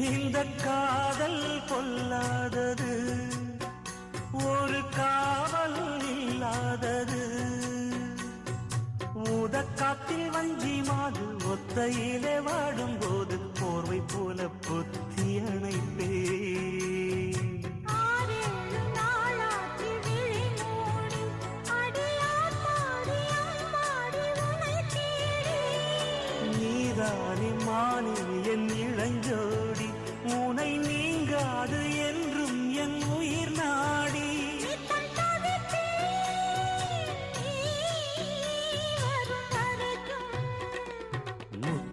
இந்த காதல் பொல்லாதது, ஒரு காவல் இல்லாதது. ஊதக்காத்தில் வஞ்சி மாது ஒத்தையிலே வாடும் போது போர்வை போல பொத்தி அணைப்பே. நீதானே மானே என் இளஞ்சோடி, உனை நீங்காது என்றும் என் உயிர் நாடி.